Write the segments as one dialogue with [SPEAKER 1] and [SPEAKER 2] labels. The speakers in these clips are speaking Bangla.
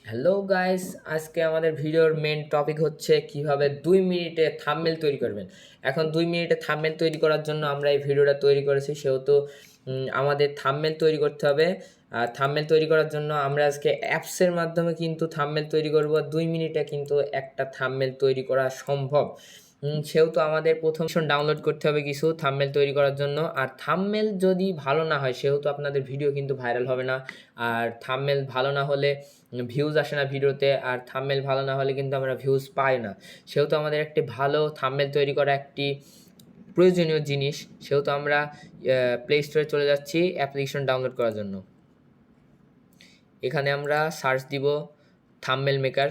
[SPEAKER 1] হ্যালো গাইস, আজকে আমাদের ভিডিওর মেন টপিক হচ্ছে কিভাবে 2 মিনিটে থাম্বনেল তৈরি করবেন। এখন 2 মিনিটে থাম্বনেল তৈরি করার জন্য আমরা এই ভিডিওটা তৈরি করেছি, সেহেতু আমাদের থাম্বনেল তৈরি করতে হবে। আর থাম্বনেল তৈরি করার জন্য আমরা আজকে অ্যাপসের মাধ্যমে কিন্তু থাম্বনেল তৈরি করব। 2 মিনিটে কিন্তু একটা থাম্বনেল তৈরি করা সম্ভব। সেহেতু আমাদের প্রথম ডাউনলোড করতে হবে কিছু থাম্বনেল তৈরি করার জন্য। আর থাম্বনেল যদি ভালো না হয় সেহেতু আপনাদের ভিডিও কিন্তু ভাইরাল হবে না। আর থাম্বনেল ভালো না হলে ভিউজ আসে না ভিডিওতে, আর থাম্বনেল ভালো না হলে কিন্তু আমরা ভিউজ পাই না। সেহেতু আমাদের একটি ভালো থাম্বনেল তৈরি করা একটি প্রয়োজনীয় জিনিস। সেহেতু আমরা প্লে স্টোরে চলে যাচ্ছি অ্যাপ্লিকেশন ডাউনলোড করার জন্য। এখানে আমরা সার্চ দিব থাম্বনেল মেকার।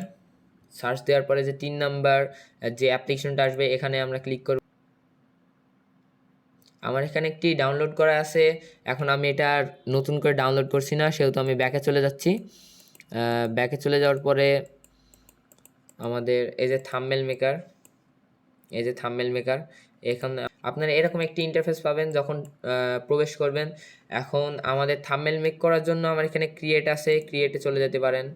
[SPEAKER 1] সার্চ দেওয়ার পরে যে 3 নাম্বার যে অ্যাপ্লিকেশনটা আসবে এখানে আমরা ক্লিক করব। আমার এখানে একটি ডাউনলোড করা আছে, এখন আমি এটা আর নতুন করে ডাউনলোড করছি না, সেহেতু আমি ব্যাকে চলে যাচ্ছি। ব্যাকে চলে যাওয়ার পরে আমাদের এই যে থাম্বনেল মেকার, এখানে আপনারা এরকম একটি ইন্টারফেস পাবেন যখন প্রবেশ করবেন। এখন আমাদের থাম্বনেল মেক করার জন্য আমার এখানে ক্রিয়েট আছে, ক্রিয়েটে চলে যেতে পারেন।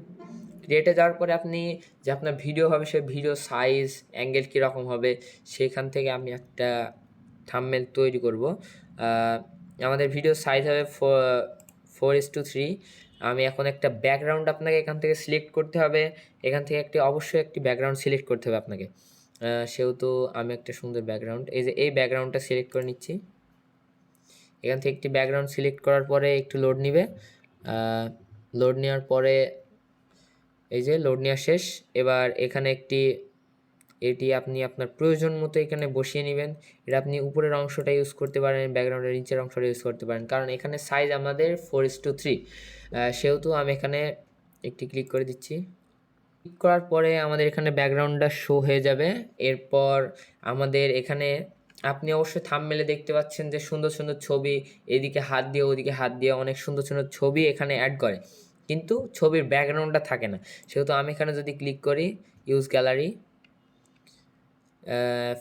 [SPEAKER 1] ক্রিয়েটে যাওয়ার পরে আপনি যে আপনার ভিডিও হবে সে ভিডিও সাইজ অ্যাঙ্গেল কীরকম হবে সেখান থেকে আমি একটা থাম্বনেল তৈরি করব। আমাদের ভিডিও সাইজ হবে 4:3। আমি এখন একটা ব্যাকগ্রাউন্ড আপনাকে এখান থেকে সিলেক্ট করতে হবে। এখান থেকে অবশ্যই একটি ব্যাকগ্রাউন্ড সিলেক্ট করতে হবে আপনাকে। সেহেতু আমি একটা সুন্দর ব্যাকগ্রাউন্ড, এই ব্যাকগ্রাউন্ডটা সিলেক্ট করে নিচ্ছি। এখান থেকে একটি ব্যাকগ্রাউন্ড সিলেক্ট করার পরে একটু লোড নিবে। লোড নেওয়ার পরে এই যে লোড নেওয়া শেষ। এবার এখানে এটি আপনি আপনার প্রয়োজন মতো এখানে বসিয়ে নেবেন। এটা আপনি উপরের অংশটা ইউজ করতে পারেন, ব্যাকগ্রাউন্ডের নিচের অংশটা ইউজ করতে পারেন, কারণ এখানে সাইজ আমাদের 4:3। সেহেতু আমি এখানে একটি ক্লিক করে দিচ্ছি। ক্লিক করার পরে আমাদের এখানে ব্যাকগ্রাউন্ডটা শো হয়ে যাবে। এরপর আমাদের এখানে আপনি অবশ্যই থাম্বনেলে দেখতে পাচ্ছেন যে সুন্দর সুন্দর ছবি, এদিকে হাত দিয়ে ওদিকে হাত দিয়ে অনেক সুন্দর সুন্দর ছবি এখানে অ্যাড করে, কিন্তু ছবির ব্যাকগ্রাউন্ডটা থাকে না। সেহেতু আমি এখানে যদি ক্লিক করি ইউজ গ্যালারি,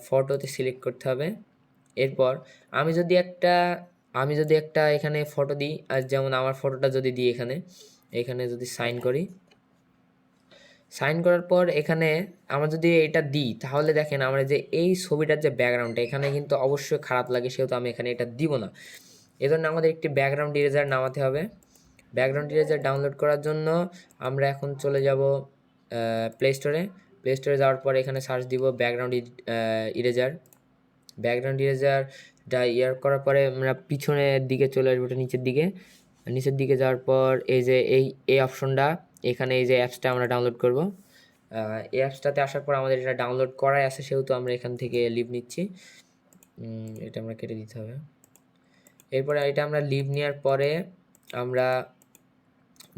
[SPEAKER 1] ফটোতে সিলেক্ট করতে হবে। এরপর আমি যদি একটা এখানে ফটো দিই, আর যেমন আমার ফটোটা যদি দিই এখানে যদি সাইন করি, সাইন করার পর এখানে আমরা যদি এটা দিই তাহলে দেখেন আমরা যে এই ছবিটার যে ব্যাকগ্রাউন্ডটা এখানে কিন্তু অবশ্যই খারাপ লাগে, সেহেতু আমি এখানে এটা দিব না। এজন্য আমাদের একটি ব্যাকগ্রাউন্ড ইরেজার নামাতে হবে। ব্যাকগ্রাউন্ড ইরেজার ডাউনলোড করার জন্য আমরা এখন চলে যাব প্লে স্টোরে যাওয়ার পর এখানে সার্চ দিব ব্যাকগ্রাউন্ড ইরেজার। ব্যাকগ্রাউন্ড ইরেজারটা করার পরে আমরা পিছনের দিকে চলে আসবো, নিচের দিকে যাওয়ার পর এই যে এই অপশনটা, এখানে এই যে অ্যাপসটা আমরা ডাউনলোড করব। এই অ্যাপসটাতে আসার পর আমাদের এটা ডাউনলোড করাই আছে, সেহেতু আমরা এখান থেকে লিভ নিচ্ছি। এটা আমরা কেটে দিতে হবে। এরপরে এটা আমরা লিভ নেওয়ার পরে আমরা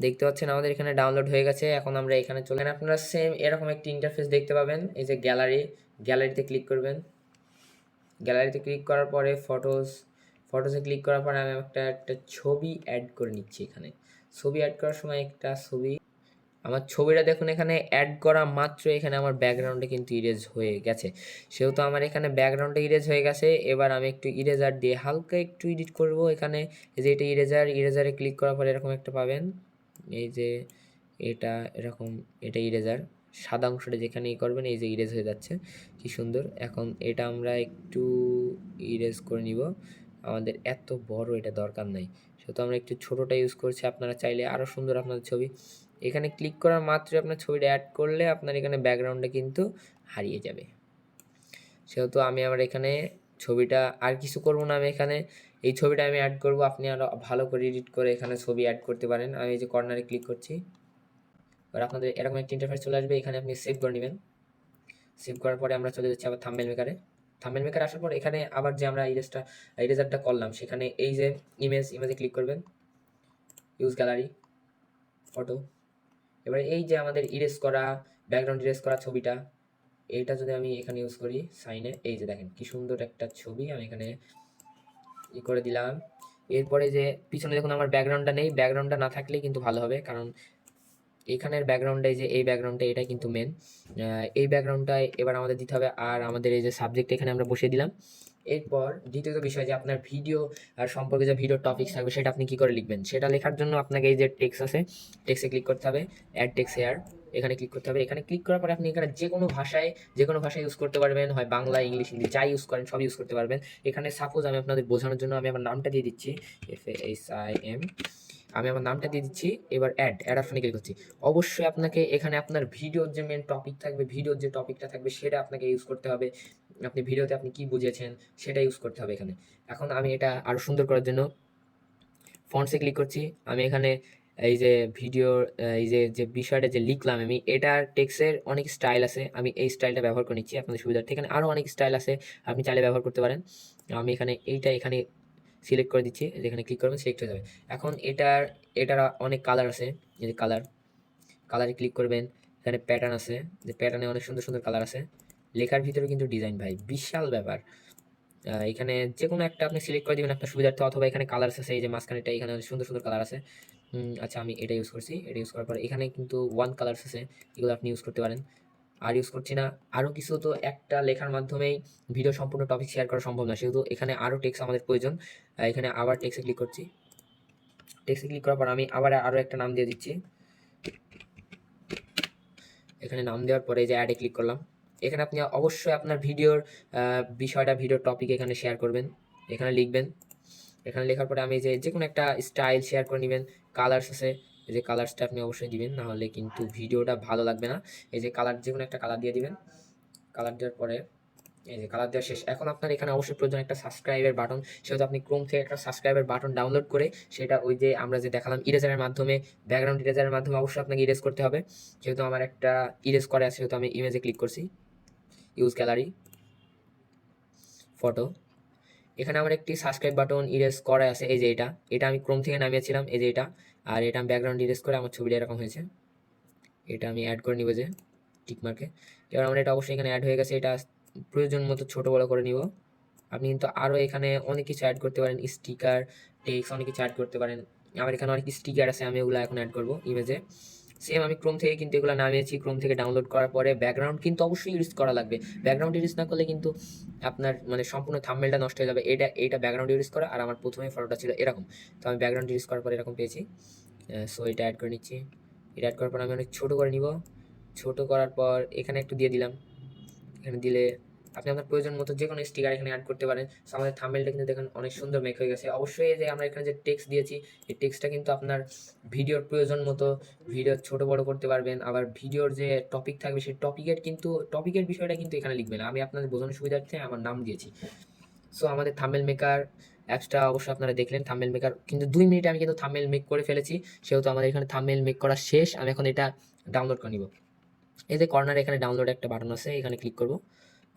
[SPEAKER 1] দেখতে পাচ্ছেন আমাদের এখানে ডাউনলোড হয়ে গেছে। এখন আমরা এখানে চলে আপনারা সেম এরকম একটি ইন্টারফেস দেখতে পাবেন। এই যে গ্যালারিতে ক্লিক করবেন। গ্যালারিতে ক্লিক করার পরে ফটোসে ক্লিক করার পরে আমি একটা ছবি অ্যাড করে নিচ্ছি। এখানে ছবি অ্যাড করার সময় আমার ছবিটা দেখুন, এখানে অ্যাড করা মাত্র এখানে আমার ব্যাকগ্রাউন্ডে কিন্তু ইরেজ হয়ে গেছে। সেহেতু আমার এখানে ব্যাকগ্রাউন্ডে ইরেজ হয়ে গেছে। এবার আমি একটু ইরেজার দিয়ে হালকা একটু এডিট করব। এখানে এই যে এটা ইরেজারে ক্লিক করার পরে এরকম একটা পাবেন। এই যে এটা ইরেজার সাদা অংশটা যেখানেই করবেন এই যে ইরেজ হয়ে যাচ্ছে, কি সুন্দর। এখন এটা আমরা একটু ইরেজ করে নিব, আমাদের এত বড় এটা দরকার নাই, সেহেতু আমরা একটু ছোটোটা ইউজ করছি। আপনারা চাইলে আরও সুন্দর আপনাদের ছবি এখানে ক্লিক করার মাত্রই আপনার ছবিটা অ্যাড করলে আপনার এখানে ব্যাকগ্রাউন্ডে কিন্তু হারিয়ে যাবে। সেহেতু আমি আমার এখানে ছবিটা আর কিছু করব না, আমি এখানে এই ছবিটা আমি অ্যাড করব। আপনি আরও ভালো করে এডিট করে এখানে ছবি অ্যাড করতে পারেন। আমি এই যে কর্নারে ক্লিক করছি, এবার আপনাদের এরকম একটা ইন্টারফেস চলে আসবে। এখানে আপনি সেভ করে নেবেন। সেভ করার পরে আমরা চলে যাচ্ছি আবার থাম্বনেল মেকারে আসার পর এখানে আবার যে আমরা ইরেজারটা করলাম সেখানে এই যে ইমেজে ক্লিক করবেন, ইউজ গ্যালারি, ফটো। এবারে এই যে আমাদের ব্যাকগ্রাউন্ড ইরেজ করা ছবিটা, এইটা যদি আমি এখানে ইউজ করি সাইনে, এই যে দেখেন কি সুন্দর একটা ছবি আমি এখানে করে দিলাম। এরপরে যে পিছনে দেখুন আমার ব্যাকগ্রাউন্ডটা নেই, ব্যাকগ্রাউন্ডটা না থাকলে কিন্তু ভালো হবে, কারণ এখানের ব্যাকগ্রাউন্ডে যে এই ব্যাকগ্রাউন্ডটা এটা কিন্তু মেন। এই ব্যাকগ্রাউন্ডটা এবার আমাদের দিতে হবে। আর আমাদের এই যে সাবজেক্ট এখানে আমরা বসিয়ে দিলাম। এরপর দ্বিতীয়ত বিষয় যে আপনার ভিডিও সম্পর্কে যে ভিডিও টপিক থাকবে সেটা আপনি কি করে লিখবেন, সেটা লেখার জন্য আপনাকে এই যে টেক্সট আছে, টেক্সটে ক্লিক করতে হবে, অ্যাড টেক্সট হেয়ার, এখানে ক্লিক করতে হবে। এখানে ক্লিক করার পরে আপনি এখানে যে কোনো ভাষায় ইউজ করতে পারবেন, হয় বাংলা, ইংলিশ, হিন্দি, যাই ইউজ করেন সব ইউজ করতে পারবেন। এখানে সাপোজ আমি আপনাদের বোঝানোর জন্য আমি আমার নামটা দিয়ে দিচ্ছি, FASIM, আমি আমার নামটা দিয়ে দিচ্ছি। এবার অ্যাড অপশনে ক্লিক করছি। অবশ্যই আপনাকে এখানে আপনার ভিডিওর যে মেন টপিক থাকবে, ভিডিওর যে টপিকটা থাকবে সেটা আপনাকে ইউজ করতে হবে। আপনি ভিডিওতে আপনি কি বুঝেছেন সেটা ইউজ করতে হবে এখানে। এখন আমি এটা আরো সুন্দর করার জন্য ফন্টসে ক্লিক করছি। আমি এখানে এই যে ভিডিওর এই যে বিষয়টা যে লিখলাম আমি, এটার টেক্সটের অনেক স্টাইল আছে, আমি এই স্টাইলটা ব্যবহার করে নিচ্ছি আপনাদের সুবিধার্থে। এখানে আরও অনেক স্টাইল আছে, আপনি চাইলে ব্যবহার করতে পারেন। আমি এখানে এখানে সিলেক্ট করে দিচ্ছি, যেখানে ক্লিক করবেন সিলেক্ট হয়ে যাবে। এখন এটার অনেক কালার আছে, এই যে কালারে ক্লিক করবেন, এখানে প্যাটার্ন আছে, যে প্যাটার্নে অনেক সুন্দর সুন্দর কালার আছে। লেখার ভিতরে কিন্তু ডিজাইন ভাই বিশাল ব্যাপার। এখানে যে কোনো একটা আপনি সিলেক্ট করে দিবেন আপনার সুবিধার্থে, অথবা এখানে কালার আছে, এই যে মাঝখানেটা এখানে সুন্দর সুন্দর কালার আছে। আচ্ছা আমি এটা ইউজ করছি, এটা ইউজ করার পর এখানে কিন্তু ওয়ান কালার্স আছে, এগুলো আপনি ইউজ করতে পারেন। আর ইউজ করছি না। আরও কিছু তো একটা লেখার মাধ্যমেই ভিডিও সম্পূর্ণ টপিক শেয়ার করা সম্ভব না, সেহেতু এখানে আরও টেক্সট আমাদের প্রয়োজন। এখানে আবার টেক্সটে ক্লিক করছি, টেক্সটে ক্লিক করার পর আমি আবার আরও একটা নাম দিয়ে দিচ্ছি। এখানে নাম দেওয়ার পরে যে অ্যাডে ক্লিক করলাম। এখানে আপনি অবশ্যই আপনার ভিডিওর বিষয়টা, ভিডিওর টপিক এখানে শেয়ার করবেন, এখানে লিখবেন। এখানে লেখার পরে আমি যে কোনো একটা স্টাইল শেয়ার করে নেবেন। কালার্স আছে, এই যে কালার্সটা আপনি অবশ্যই দিবেন, না হলে কিন্তু ভিডিওটা ভালো লাগবে না। এই যে কালার, যে কোনো একটা কালার দিয়ে দিবেন। কালার দেওয়ার পরে এই যে কালার দেওয়া শেষ। এখন আপনার এখানে অবশ্যই প্রয়োজন একটা সাবস্ক্রাইবের বাটন, সেহেতু আপনি ক্রোম থেকে একটা সাবস্ক্রাইবের বাটন ডাউনলোড করে সেটা ওই যে আমরা যে দেখালাম ইরেজারের মাধ্যমে, ব্যাকগ্রাউন্ড ইরেজারের মাধ্যমে অবশ্যই আপনাকে ইরেজ করতে হবে। যেহেতু আমার একটা ইরেজ করে আছে, সেহেতু আমি ইমেজে ক্লিক করছি, ইউজ গ্যালারি, ফটো। এখানে আমার একটি সাবস্ক্রাইব বাটন ইরেজ করা আছে, এই যে এটা আমি ক্রোম থেকে নামিয়েছিলাম, এই যে এটা। আর এটা আমি ব্যাকগ্রাউন্ড ইরেজ করে আমার ছবিটা এরকম হয়েছে। এটা আমি অ্যাড করে নিব যে টিকমার্কে। এবার আমার এটা অবশ্যই এখানে অ্যাড হয়ে গেছে। এটা প্রয়োজন মতো ছোটো বড়ো করে নিব। আপনি কিন্তু আরও এখানে অনেক কিছু অ্যাড করতে পারেন, স্টিকার, টেক্সট, অনেক কিছু অ্যাড করতে পারেন। আমার এখানে অনেক স্টিকার আছে, আমি ওগুলো এখন অ্যাড করবো ইমেজে। সেম আমি ক্রোম থেকে কিন্তু এগুলো নামিয়েছি, ক্রোম থেকে ডাউনলোড করার পরে ব্যাকগ্রাউন্ড কিন্তু অবশ্যই ইউজ করা লাগবে। ব্যাকগ্রাউন্ড ইউজ না করলে কিন্তু আপনার মানে সম্পূর্ণ থাম্বনেলটা নষ্ট হয়ে যাবে। এইটা ব্যাকগ্রাউন্ড ইউজ করা, আর আমার প্রথমে ফটোটা ছিল এরকম, তো আমি ব্যাকগ্রাউন্ড ইউজ করার পর এরকম পেয়েছি। সো এটা অ্যাড করে নিচ্ছি। এটা অ্যাড করার পর আমি অনেক ছোটো করে নিব। ছোটো করার পর এখানে একটু দিয়ে দিলাম। এখানে দিলে আপনি আপনার প্রয়োজন মতো যে কোনো স্টিকার এখানে অ্যাড করতে পারেন। সো আমাদের থাম্বনেলটা কিন্তু দেখুন অনেক সুন্দর মেক হয়ে গেছে। অবশ্যই যে আমরা এখানে যে টেক্সট দিয়েছি, এই টেক্সটটা কিন্তু আপনার ভিডিওর প্রয়োজন মতো ভিডিও ছোটো বড়ো করতে পারবেন। আবার ভিডিওর যে টপিক থাকবে সেই টপিকের বিষয়টা কিন্তু এখানে লিখবেন। আমি আপনাদের বোঝানোর সুবিধার্থে আমার নাম দিয়েছি। সো আমাদের থাম্বনেল মেকার অ্যাপসটা অবশ্যই আপনারা দেখলেন। থাম্বনেল মেকার কিন্তু 2 মিনিটে আমি কিন্তু থাম্বনেল মেক করে ফেলেছি, সেহেতু আমাদের এখানে থাম্বনেল মেক করা শেষ। আমি এখন এটা ডাউনলোড করে নিব। এই যে কর্নারে এখানে ডাউনলোড একটা বাটন আছে, এখানে ক্লিক করব।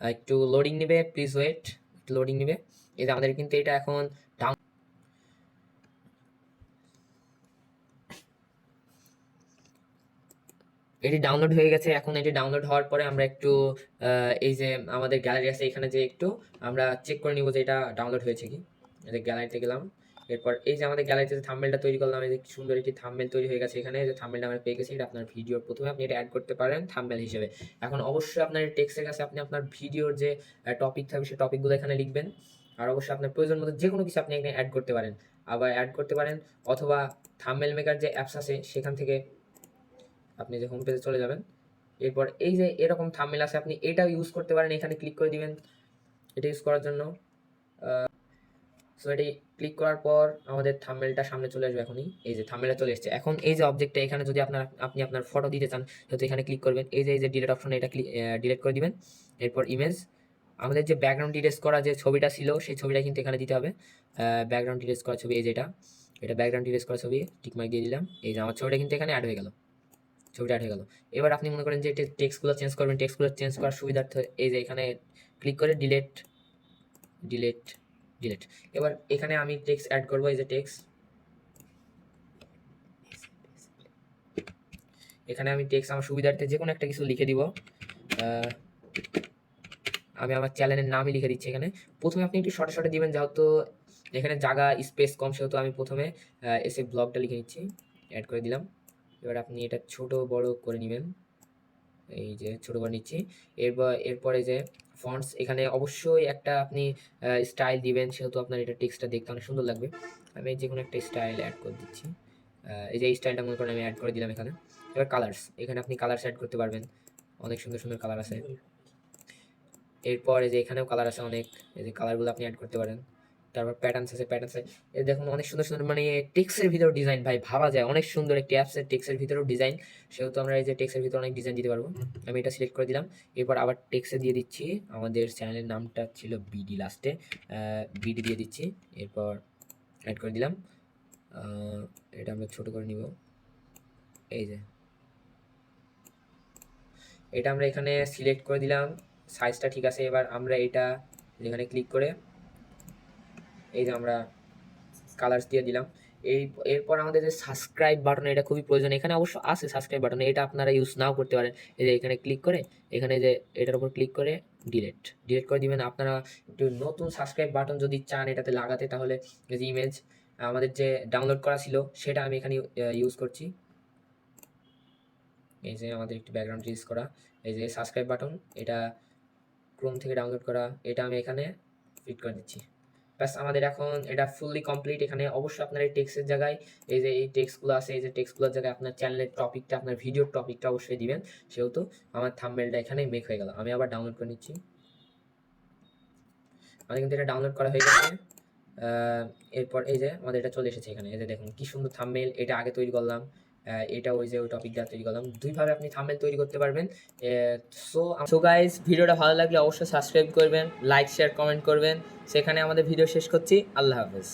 [SPEAKER 1] একটু লোডিং নেবে, প্লিজ ওয়েট, একটু লোডিং নেবে। এই যে আমাদের কিন্তু এটা এখন এটি ডাউনলোড হয়ে গেছে। এখন এটি ডাউনলোড হওয়ার পরে আমরা একটু এই যে আমাদের গ্যালারি আছে, এখানে যে একটু আমরা চেক করে নিব যে এটা ডাউনলোড হয়েছে কি। এই যে গ্যালারিতে গেলাম, এরপর এই যে আমাদের গ্যালারিতে যে থাম্বনেলটা তৈরি করলাম, এই যে সুন্দর একটি থাম্বনেল তৈরি হয়ে গেছে। এখানে যে থাম্বনেলটা আমরা পেয়ে গেছি, এটা আপনার ভিডিওর প্রথমে আপনি এটা অ্যাড করতে পারেন থাম্বনেল হিসেবে। এখন অবশ্যই আপনার টেক্সটের কাছে আপনি আপনার ভিডিওর যে টপিক থাকবে সেই টপিকগুলো এখানে লিখবেন। আর অবশ্যই আপনার প্রয়োজন মতো যে কোনো কিছু আপনি এখানে অ্যাড করতে পারেন, আবার অ্যাড করতে পারেন। অথবা থাম্বনেল মেকার যে অ্যাপস আছে সেখান থেকে আপনি যে হোম পেজে চলে যাবেন, এরপর এই যে এরকম থাম্বনেল আছে, আপনি এটাও ইউজ করতে পারেন। এখানে ক্লিক করে দিবেন এটা ইউজ করার জন্য। সো এটি ক্লিক করার পর আমাদের থাম্বনেলটা সামনে চলে আসবে। এখনই এই যে থাম্বনেলটা চলে এসেছে। এখন এই যে অবজেক্টটা এখানে যদি আপনি আপনার ফটো দিতে চান, তো এখানে ক্লিক করবেন, এই যে ডিলিট অপশনে এটা ডিলিট করে দিবেন। এরপর ইমেজ, আমাদের যে ব্যাকগ্রাউন্ড ইরেজ করা যে ছবিটা ছিল সেই ছবিটা কিন্তু এখানে দিতে হবে। ব্যাকগ্রাউন্ড ইরেজ করা ছবি, এই যেটা, এটা ব্যাকগ্রাউন্ড ইরেজ করা ছবি, টিকমার্ক দিয়ে দিলাম। এই যে আমার ছবিটা কিন্তু এখানে অ্যাড হয়ে গেল, ছবিটা অ্যাড হয়ে গেল। এবার আপনি মনে করেন যে টেক্সটগুলো চেঞ্জ করবেন, টেক্সটগুলো চেঞ্জ করার সুবিধার্থে এই যে এখানে ক্লিক করে ডিলিট ডিলিট ডিলিট। এবার এখানে আমি টেক্সট অ্যাড করবো, এই যে টেক্সট, এখানে আমি টেক্সট আমার সুবিধার্থে যে কোনো একটা কিছু লিখে দিব। আমি আমার চ্যানেলের নামই লিখে দিচ্ছি এখানে। প্রথমে আপনি একটু শর্টে শর্টে দিবেন, যেহেতু এখানে জায়গা স্পেস কম, সেহেতু আমি প্রথমে এসে ব্লগটা লিখে নিচ্ছি, অ্যাড করে দিলাম। এবার আপনি এটা ছোট বড় করে নেবেন, এই যে ছোট করে নিচ্ছি। এরপরে যে ফন্টস, এখানে অবশ্যই একটা আপনি স্টাইল দিবেন, সেহেতু আপনার এটা টেক্সটটা দেখতে অনেক সুন্দর লাগবে। আমি যে কোনো একটা স্টাইল অ্যাড করে দিচ্ছি। এই যে এই স্টাইলটা মনে করেন আমি অ্যাড করে দিলাম এখানে। এবার কালার্স, এখানে আপনি কালার্স অ্যাড করতে পারবেন, অনেক সুন্দর সুন্দর কালার আছে। এরপর এই যে এখানেও কালার আছে অনেক, এই যে কালারগুলো আপনি অ্যাড করতে পারেন। তারপর প্যাটার্নস আছে, প্যাটার্নসে এই দেখুন অনেক সুন্দর সুন্দর, মানে টেক্সের ভিতর ডিজাইন ভাই ভাবা যায়, অনেক সুন্দর একটি অ্যাপসের টেক্সের ভিতরেও ডিজাইন, সেহেতু আমরা এই যে টেক্সের ভিতরে অনেক ডিজাইন দিতে পারবো। আমি এটা সিলেক্ট করে দিলাম। এরপর আবার টেক্সে দিয়ে দিচ্ছি, আমাদের চ্যানেলের নামটা ছিল বিডি, লাস্টে বিডি দিয়ে দিচ্ছি। এরপর অ্যাড করে দিলাম। এটা আমরা ছোট করে নিব। এই যে এটা আমরা এখানে সিলেক্ট করে দিলাম, সাইজটা ঠিক আছে। এবার আমরা এটা এখানে ক্লিক করে এই যে আমরা কালার্স দিয়ে দিলাম। এরপর আমাদের যে সাবস্ক্রাইব বাটন, এটা খুবই প্রয়োজন। এখানে অবশ্য আছে সাবস্ক্রাইব বাটন, এটা আপনারা ইউজ নাও করতে পারেন। এই যে এখানে ক্লিক করে, এখানে যে এটার উপর ক্লিক করে ডিলিট করে দিবেন। আপনারা একটু নতুন সাবস্ক্রাইব বাটন যদি চান এটাতে লাগাতে, তাহলে এই যে ইমেজ আমাদের যে ডাউনলোড করা ছিল সেটা আমি এখানে ইউজ করছি। এই যে আমাদের একটি ব্যাকগ্রাউন্ড ইউজ করা, এই যে সাবস্ক্রাইব বাটন, এটা ক্রোম থেকে ডাউনলোড করা, এটা আমি এখানে ফিট করে দিচ্ছি। ব্যাস আমাদের এখন এটা ফুললি কমপ্লিট। এখানে অবশ্যই আপনার এই টেক্সটের জায়গায় এই যে এই টেক্সটগুলো আছে, এই যে টেক্সটগুলোর জায়গায় আপনার চ্যানেলের টপিকটা, আপনার ভিডিওর টপিকটা অবশ্যই দিবেন, সেহেতু আমার থাম্বনেলটা এখানে মেক হয়ে গেল। আমি আবার ডাউনলোড করে নিচ্ছি। আমাদের কিন্তু এটা ডাউনলোড করা হয়ে গেছে। এরপর এই যে আমাদের এটা চলে এসেছে এখানে, এই যে দেখুন কি সুন্দর থাম্বনেল, এটা আগে তৈরি করলাম, এটা ওই যে ওই টপিকটা তৈরি করলাম। দুইভাবে আপনি থাম্বনেল তৈরি করতে পারবেন। সো গাইস, ভিডিওটা ভালো লাগলে অবশ্যই সাবস্ক্রাইব করবেন, লাইক শেয়ার কমেন্ট করবেন। সেখানে আমাদের ভিডিও শেষ করছি। আল্লাহ হাফেজ।